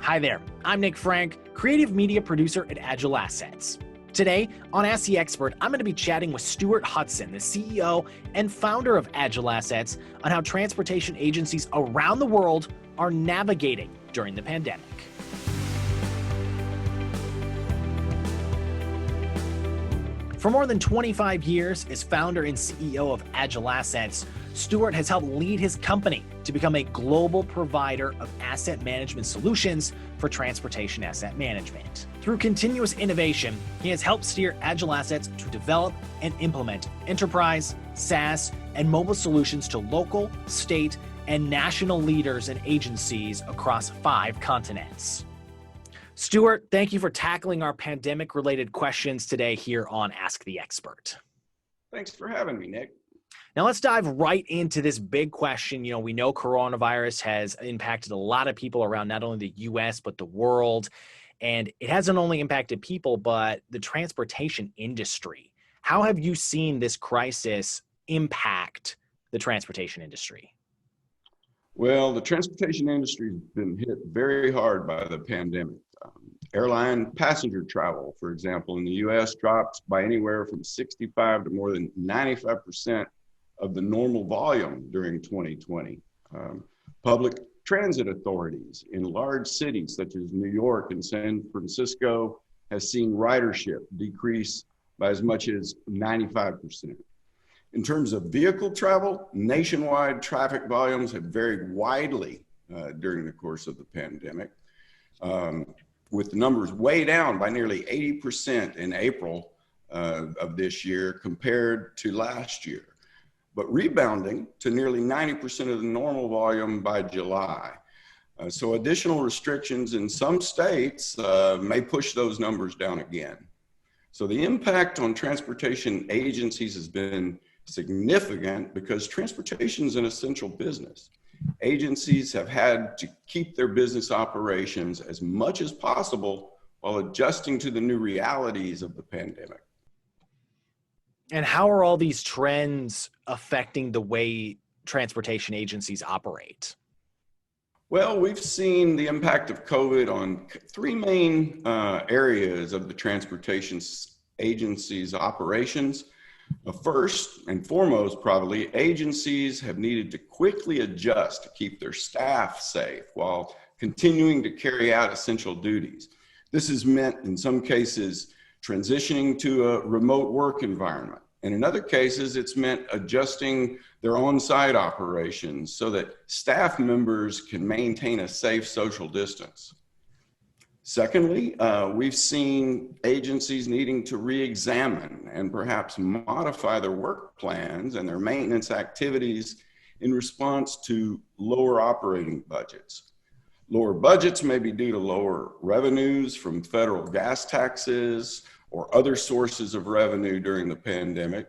Hi there, I'm Nick Frank, creative media producer at Agile Assets. Today on Ask the Expert, I'm going to be chatting with Stuart Hudson, the CEO and founder of Agile Assets, on how transportation agencies around the world are navigating during the pandemic. For more than 25 years as founder and CEO of Agile Assets, Stuart has helped lead his company to become a global provider of asset management solutions for transportation asset management. Through continuous innovation, he has helped steer Agile Assets to develop and implement enterprise, SaaS, and mobile solutions to local, state, and national leaders and agencies across 5 continents. Stuart, thank you for tackling our pandemic-related questions today here on Ask the Expert. Thanks for having me, Nick. Now let's dive right into this big question. We know coronavirus has impacted a lot of people around not only the US, but the world. And it hasn't only impacted people, but the transportation industry. How have you seen this crisis impact the transportation industry? Well, the transportation industry has been hit very hard by the pandemic. Airline passenger travel, for example, in the US dropped by anywhere from 65 to more than 95% of the normal volume during 2020. Public transit authorities in large cities such as New York and San Francisco has seen ridership decrease by as much as 95%. In terms of vehicle travel, nationwide traffic volumes have varied widely during the course of the pandemic, with the numbers way down by nearly 80% in April of this year compared to last year, but rebounding to nearly 90% of the normal volume by July. So additional restrictions in some states may push those numbers down again. So the impact on transportation agencies has been significant because transportation is an essential business. Agencies have had to keep their business operations as much as possible while adjusting to the new realities of the pandemic. And how are all these trends affecting the way transportation agencies operate? Well, we've seen the impact of COVID on 3 main areas of the transportation agencies' operations. First and foremost, probably, agencies have needed to quickly adjust to keep their staff safe while continuing to carry out essential duties. This has meant, in some cases, transitioning to a remote work environment. And in other cases, it's meant adjusting their on-site operations so that staff members can maintain a safe social distance. Secondly, we've seen agencies needing to re-examine and perhaps modify their work plans and their maintenance activities in response to lower operating budgets. Lower budgets may be due to lower revenues from federal gas taxes or other sources of revenue during the pandemic.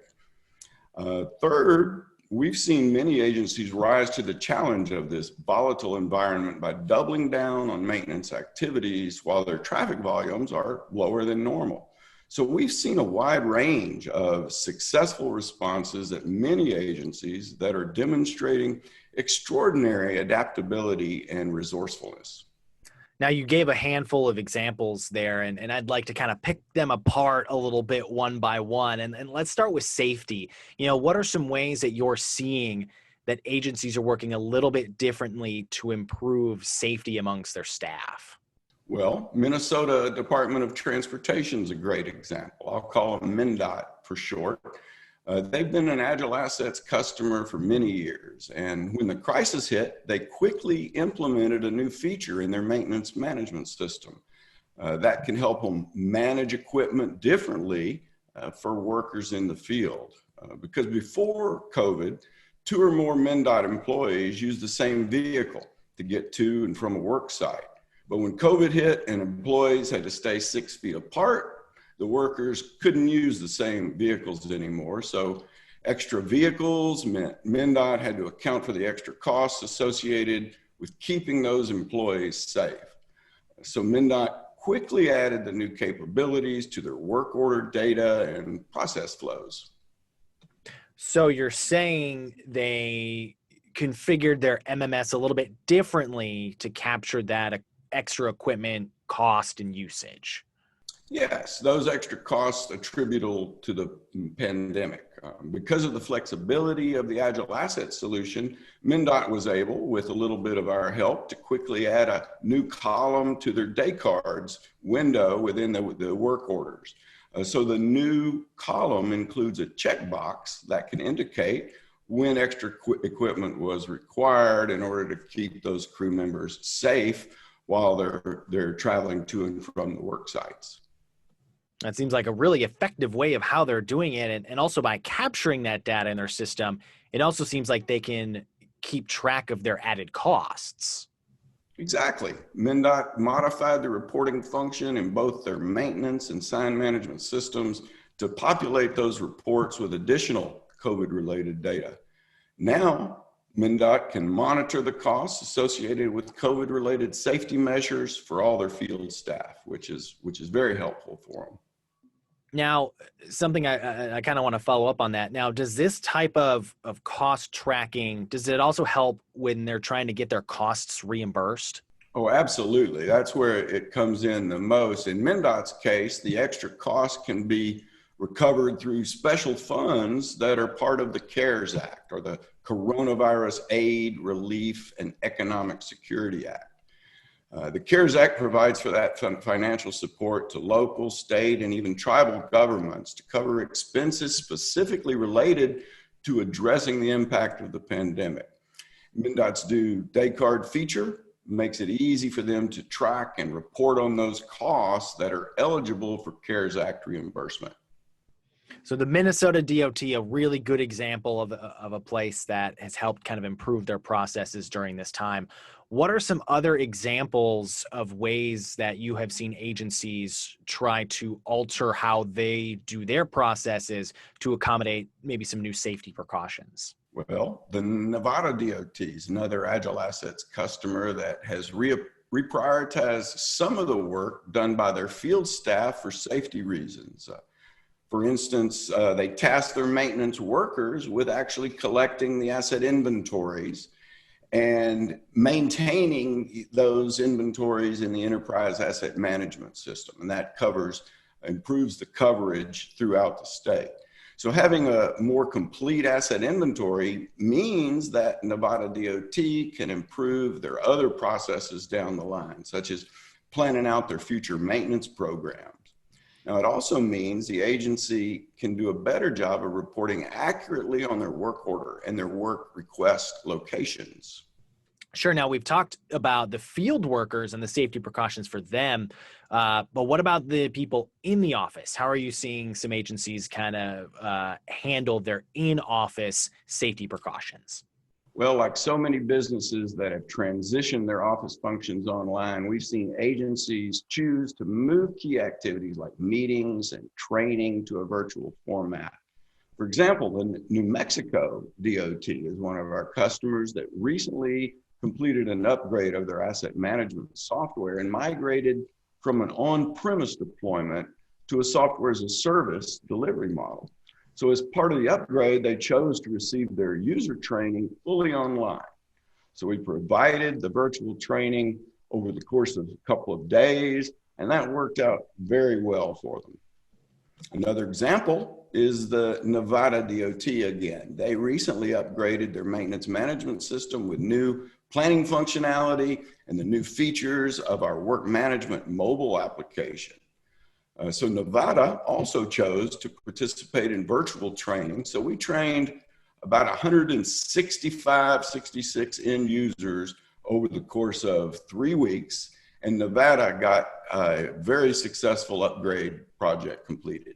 Third, we've seen many agencies rise to the challenge of this volatile environment by doubling down on maintenance activities while their traffic volumes are lower than normal. So we've seen a wide range of successful responses at many agencies that are demonstrating extraordinary adaptability and resourcefulness. Now, you gave a handful of examples there, and I'd like to kind of pick them apart a little bit one by one. And let's start with safety. What are some ways that you're seeing that agencies are working a little bit differently to improve safety amongst their staff? Well, Minnesota Department of Transportation is a great example. I'll call them MnDOT for short. They've been an Agile Assets customer for many years, and when the crisis hit, they quickly implemented a new feature in their maintenance management system that can help them manage equipment differently for workers in the field. Because before COVID, 2 or more MnDOT employees used the same vehicle to get to and from a work site. But when COVID hit and employees had to stay 6 feet apart, the workers couldn't use the same vehicles anymore. So extra vehicles meant MnDOT had to account for the extra costs associated with keeping those employees safe. So MnDOT quickly added the new capabilities to their work order data and process flows. So you're saying they configured their MMS a little bit differently to capture that extra equipment cost and usage? Yes, those extra costs attributable to the pandemic. Because of the flexibility of the Agile Asset solution, MnDOT was able, with a little bit of our help, to quickly add a new column to their day cards window within the work orders. So the new column includes a checkbox that can indicate when extra equipment was required in order to keep those crew members safe while they're traveling to and from the work sites. That seems like a really effective way of how they're doing it. And also by capturing that data in their system, it also seems like they can keep track of their added costs. Exactly. MnDOT modified the reporting function in both their maintenance and sign management systems to populate those reports with additional COVID-related data. Now, MnDOT can monitor the costs associated with COVID-related safety measures for all their field staff, which is very helpful for them. Now, something I kind of want to follow up on that. Now, does this type of cost tracking, does it also help when they're trying to get their costs reimbursed? Oh, absolutely. That's where it comes in the most. In MnDOT's case, the extra cost can be recovered through special funds that are part of the CARES Act, or the Coronavirus Aid, Relief, and Economic Security Act. The CARES Act provides for that financial support to local, state, and even tribal governments to cover expenses specifically related to addressing the impact of the pandemic. MnDOT's new day card feature makes it easy for them to track and report on those costs that are eligible for CARES Act reimbursement. So the Minnesota DOT, a really good example of a place that has helped kind of improve their processes during this time. What are some other examples of ways that you have seen agencies try to alter how they do their processes to accommodate maybe some new safety precautions? Well, the Nevada DOT is another Agile Assets customer that has reprioritized some of the work done by their field staff for safety reasons. For instance, they tasked their maintenance workers with actually collecting the asset inventories and maintaining those inventories in the enterprise asset management system. And that improves the coverage throughout the state. So having a more complete asset inventory means that Nevada DOT can improve their other processes down the line, such as planning out their future maintenance programs. Now, it also means the agency can do a better job of reporting accurately on their work order and their work request locations. Sure. Now, we've talked about the field workers and the safety precautions for them, but what about the people in the office? How are you seeing some agencies kind of handle their in-office safety precautions? Well, like so many businesses that have transitioned their office functions online, we've seen agencies choose to move key activities like meetings and training to a virtual format. For example, the New Mexico DOT is one of our customers that recently completed an upgrade of their asset management software and migrated from an on-premise deployment to a software as a service delivery model. So as part of the upgrade, they chose to receive their user training fully online. So we provided the virtual training over the course of a couple of days, and that worked out very well for them. Another example is the Nevada DOT again. They recently upgraded their maintenance management system with new planning functionality and the new features of our work management mobile application. So Nevada also chose to participate in virtual training. So we trained about 165, 66 end users over the course of 3 weeks, and Nevada got a very successful upgrade project completed.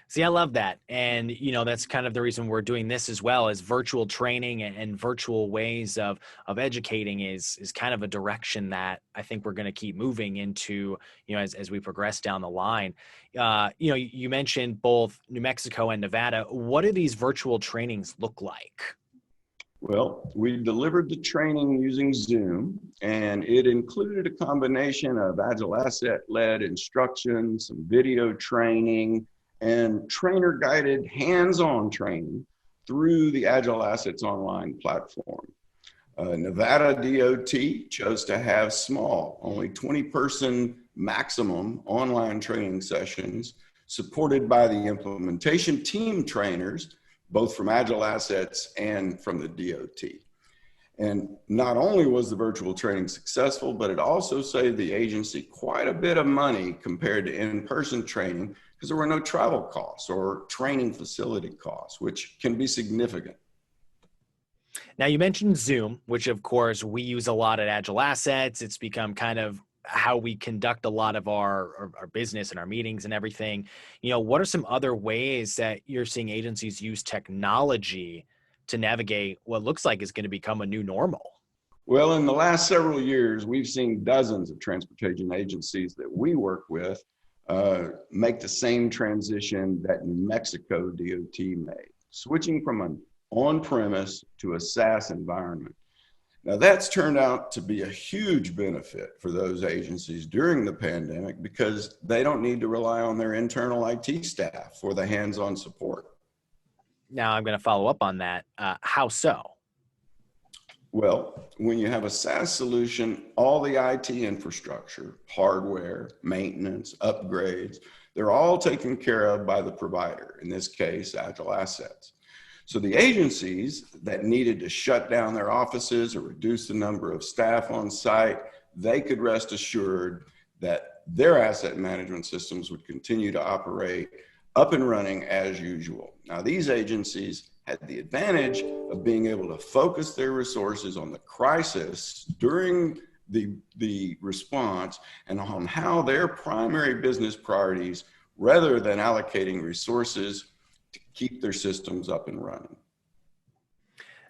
See, I love that. And, that's kind of the reason we're doing this as well, is virtual training and virtual ways of educating is kind of a direction that I think we're going to keep moving into, as we progress down the line. You mentioned both New Mexico and Nevada. What do these virtual trainings look like? Well, we delivered the training using Zoom, and it included a combination of Agile Asset-led instruction, some video training, and trainer-guided hands-on training through the Agile Assets online platform. Nevada DOT chose to have small, only 20-person maximum online training sessions supported by the implementation team trainers, both from Agile Assets and from the DOT. And not only was the virtual training successful, but it also saved the agency quite a bit of money compared to in-person training because there were no travel costs or training facility costs, which can be significant. Now, you mentioned Zoom, which of course we use a lot at Agile Assets. It's become kind of how we conduct a lot of our business and our meetings and everything. What are some other ways that you're seeing agencies use technology to navigate what looks like is going to become a new normal? Well, in the last several years, we've seen dozens of transportation agencies that we work with make the same transition that New Mexico DOT made, switching from an on-premise to a SaaS environment. Now, that's turned out to be a huge benefit for those agencies during the pandemic because they don't need to rely on their internal IT staff for the hands-on support. Now, I'm going to follow up on that. How so? Well, when you have a SaaS solution, all the IT infrastructure, hardware, maintenance, upgrades, they're all taken care of by the provider, in this case, Agile Assets. So the agencies that needed to shut down their offices or reduce the number of staff on site, they could rest assured that their asset management systems would continue to operate up and running as usual. Now, these agencies had the advantage of being able to focus their resources on the crisis during the response and on how their primary business priorities, rather than allocating resources to keep their systems up and running.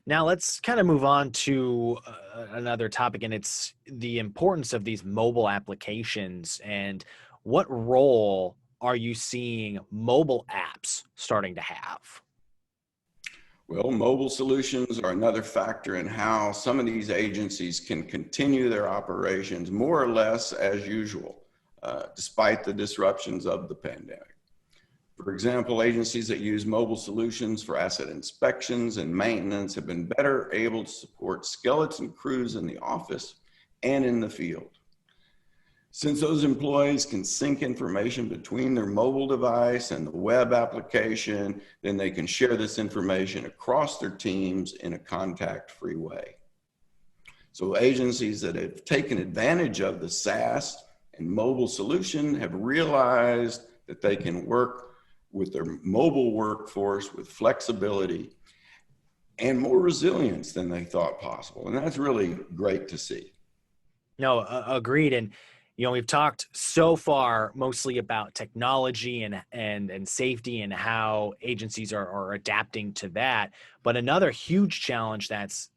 Now let's kind of move on to another topic, and it's the importance of these mobile applications and what role are you seeing mobile apps starting to have? Well, mobile solutions are another factor in how some of these agencies can continue their operations more or less as usual, despite the disruptions of the pandemic. For example, agencies that use mobile solutions for asset inspections and maintenance have been better able to support skeleton crews in the office and in the field. Since those employees can sync information between their mobile device and the web application, then they can share this information across their teams in a contact-free way. So agencies that have taken advantage of the SaaS and mobile solution have realized that they can work with their mobile workforce with flexibility and more resilience than they thought possible. And that's really great to see. No, agreed. And we've talked so far mostly about technology and safety and how agencies are adapting to that. But another huge challenge that's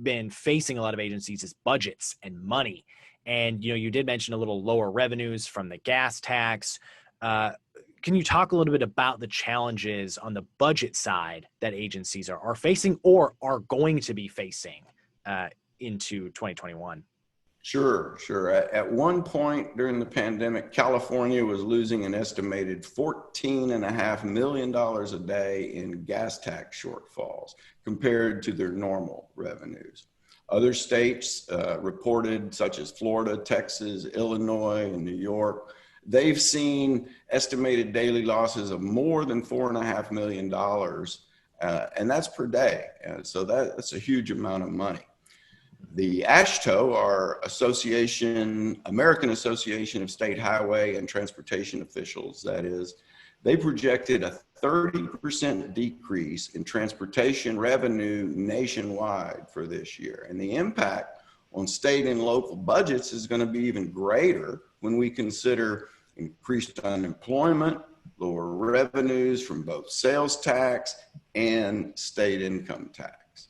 been facing a lot of agencies is budgets and money. And, you did mention a little lower revenues from the gas tax. Can you talk a little bit about the challenges on the budget side that agencies are facing or are going to be facing into 2021? Sure. At one point during the pandemic, California was losing an estimated $14.5 million a day in gas tax shortfalls compared to their normal revenues. Other states reported, such as Florida, Texas, Illinois, and New York, they've seen estimated daily losses of more than $4.5 million, and that's per day. And so that's a huge amount of money. The AASHTO, our American Association of State Highway and Transportation Officials, that is, they projected a 30% decrease in transportation revenue nationwide for this year. And the impact on state and local budgets is going to be even greater when we consider increased unemployment, lower revenues from both sales tax and state income tax.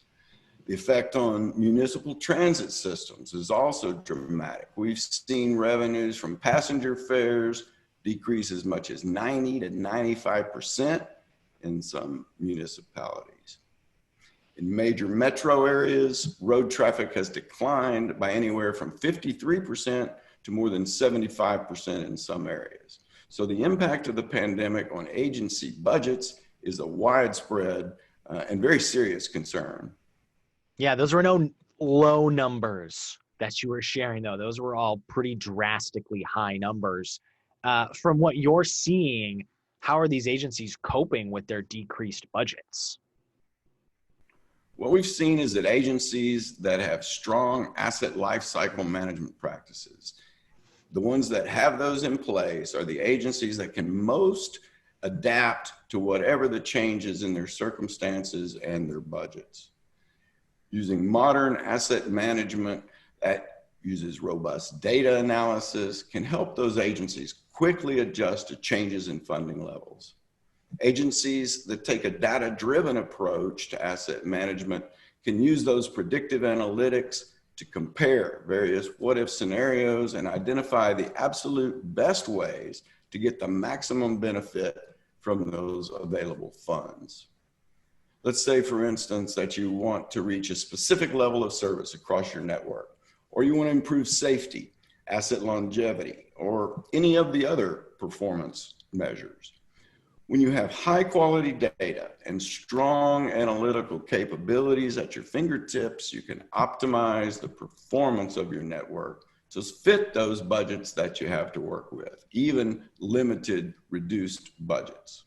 The effect on municipal transit systems is also dramatic. We've seen revenues from passenger fares decrease as much as 90 to 95% in some municipalities. In major metro areas, road traffic has declined by anywhere from 53% to more than 75% in some areas. So the impact of the pandemic on agency budgets is a widespread and very serious concern. Yeah, those were no low numbers that you were sharing, though. Those were all pretty drastically high numbers. From what you're seeing, how are these agencies coping with their decreased budgets? What we've seen is that agencies that have strong asset lifecycle management practices, the ones that have those in place, are the agencies that can most adapt to whatever the changes in their circumstances and their budgets. Using modern asset management that uses robust data analysis can help those agencies quickly adjust to changes in funding levels. Agencies that take a data-driven approach to asset management can use those predictive analytics to compare various what-if scenarios and identify the absolute best ways to get the maximum benefit from those available funds. Let's say, for instance, that you want to reach a specific level of service across your network, or you want to improve safety, asset longevity, or any of the other performance measures. When you have high quality data and strong analytical capabilities at your fingertips, you can optimize the performance of your network to fit those budgets that you have to work with, even limited, reduced budgets.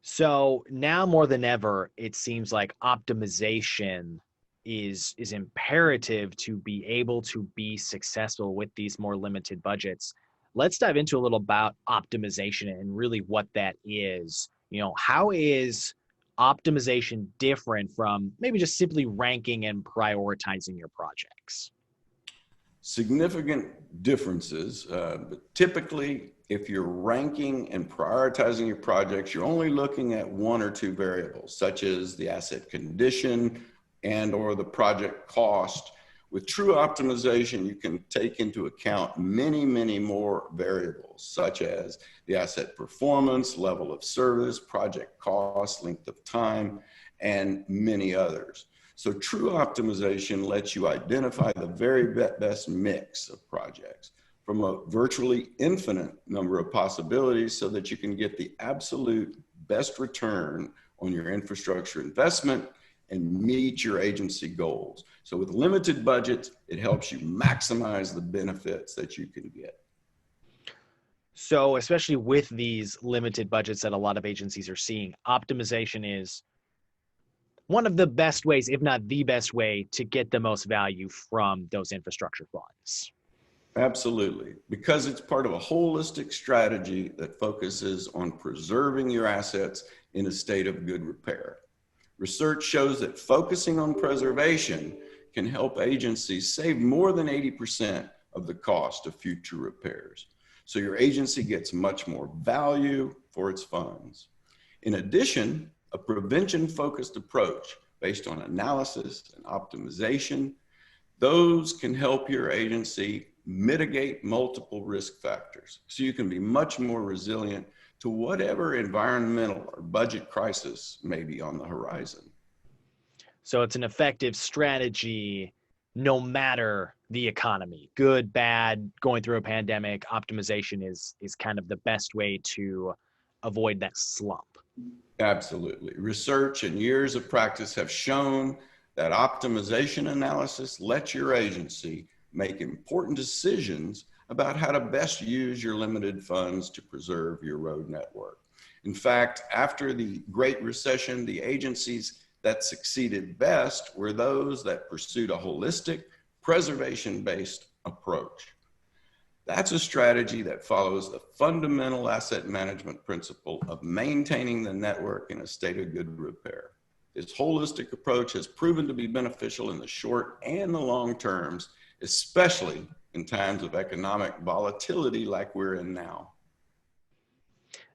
So now more than ever, it seems like optimization is imperative to be able to be successful with these more limited budgets. Let's dive into a little about optimization and really what that is. How is optimization different from maybe just simply ranking and prioritizing your projects? Significant differences, but typically if you're ranking and prioritizing your projects, you're only looking at one or two variables, such as the asset condition and or the project cost. With true optimization, you can take into account many, many more variables, such as the asset performance, level of service, project cost, length of time, and many others. So true optimization lets you identify the very best mix of projects from a virtually infinite number of possibilities so that you can get the absolute best return on your infrastructure investment and meet your agency goals. So with limited budgets, it helps you maximize the benefits that you can get. So especially with these limited budgets that a lot of agencies are seeing, optimization is one of the best ways, if not the best way, to get the most value from those infrastructure funds. Absolutely, because it's part of a holistic strategy that focuses on preserving your assets in a state of good repair. Research shows that focusing on preservation can help agencies save more than 80% of the cost of future repairs. So your agency gets much more value for its funds. In addition, a prevention-focused approach based on analysis and optimization, those can help your agency mitigate multiple risk factors so you can be much more resilient to whatever environmental or budget crisis may be on the horizon. So it's an effective strategy no matter the economy, good, bad, going through a pandemic. Optimization is kind of the best way to avoid that slump. Absolutely. Research and years of practice have shown that optimization analysis lets your agency make important decisions about how to best use your limited funds to preserve your road network. In fact, after the Great Recession, the agencies that succeeded best were those that pursued a holistic, preservation-based approach. That's a strategy that follows the fundamental asset management principle of maintaining the network in a state of good repair. This holistic approach has proven to be beneficial in the short and the long terms, especially in times of economic volatility like we're in now.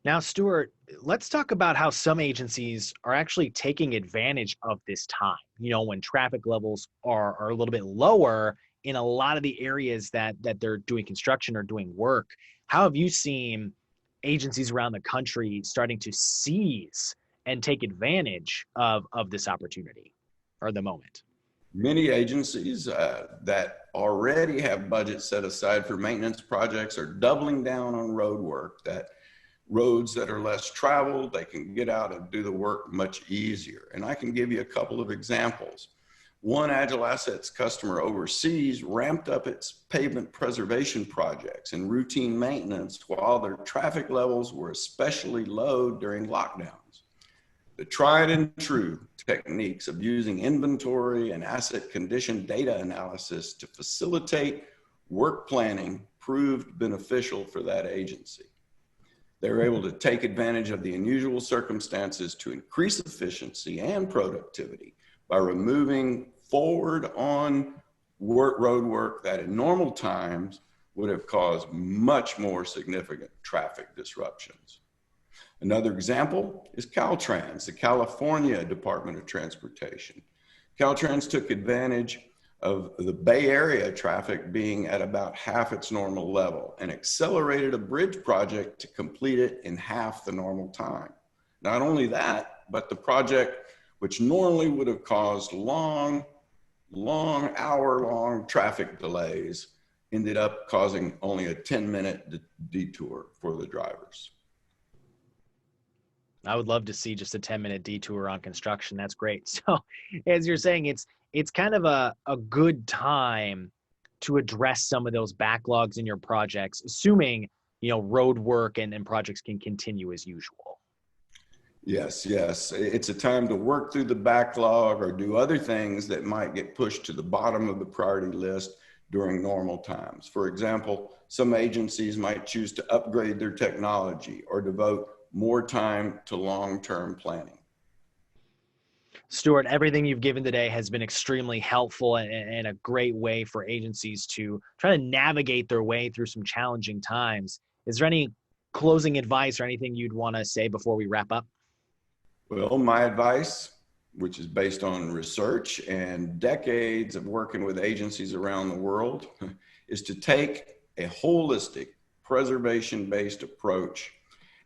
Now, Stuart, let's talk about how some agencies are actually taking advantage of this time. When traffic levels are a little bit lower in a lot of the areas that they're doing construction or doing work. How have you seen agencies around the country starting to seize and take advantage of this opportunity or the moment? Many agencies that already have budgets set aside for maintenance projects are doubling down on road work. That roads that are less traveled, they can get out and do the work much easier. And I can give you a couple of examples. One Agile Assets customer overseas ramped up its pavement preservation projects and routine maintenance while their traffic levels were especially low during lockdowns. The tried and true techniques of using inventory and asset condition data analysis to facilitate work planning proved beneficial for that agency. They were able to take advantage of the unusual circumstances to increase efficiency and productivity by removing forward on road work that in normal times would have caused much more significant traffic disruptions. Another example is Caltrans, the California Department of Transportation. Caltrans took advantage of the Bay Area traffic being at about half its normal level and accelerated a bridge project to complete it in half the normal time. Not only that, but the project, which normally would have caused long hour-long traffic delays, ended up causing only a 10-minute detour for the drivers. I would love to see just a 10-minute detour on construction. That's great. So as you're saying, it's kind of a good time to address some of those backlogs in your projects, assuming, road work and projects can continue as usual. Yes. It's a time to work through the backlog or do other things that might get pushed to the bottom of the priority list during normal times. For example, some agencies might choose to upgrade their technology or devote more time to long-term planning. Stuart, everything you've given today has been extremely helpful and a great way for agencies to try to navigate their way through some challenging times. Is there any closing advice or anything you'd want to say before we wrap up? Well, my advice, which is based on research and decades of working with agencies around the world, is to take a holistic, preservation-based approach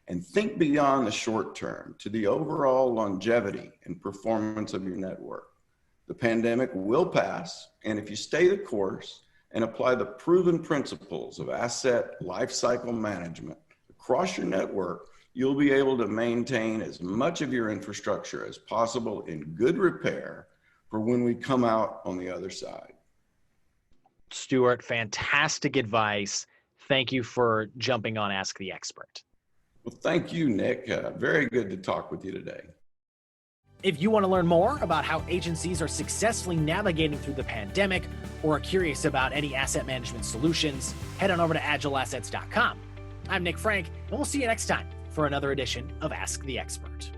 and think beyond the short term to the overall longevity and performance of your network. The pandemic will pass, and if you stay the course and apply the proven principles of asset lifecycle management across your network, you'll be able to maintain as much of your infrastructure as possible in good repair for when we come out on the other side. Stuart, fantastic advice. Thank you for jumping on Ask the Expert. Well, thank you, Nick. Very good to talk with you today. If you want to learn more about how agencies are successfully navigating through the pandemic or are curious about any asset management solutions, head on over to agileassets.com. I'm Nick Frank, and we'll see you next time for another edition of Ask the Expert.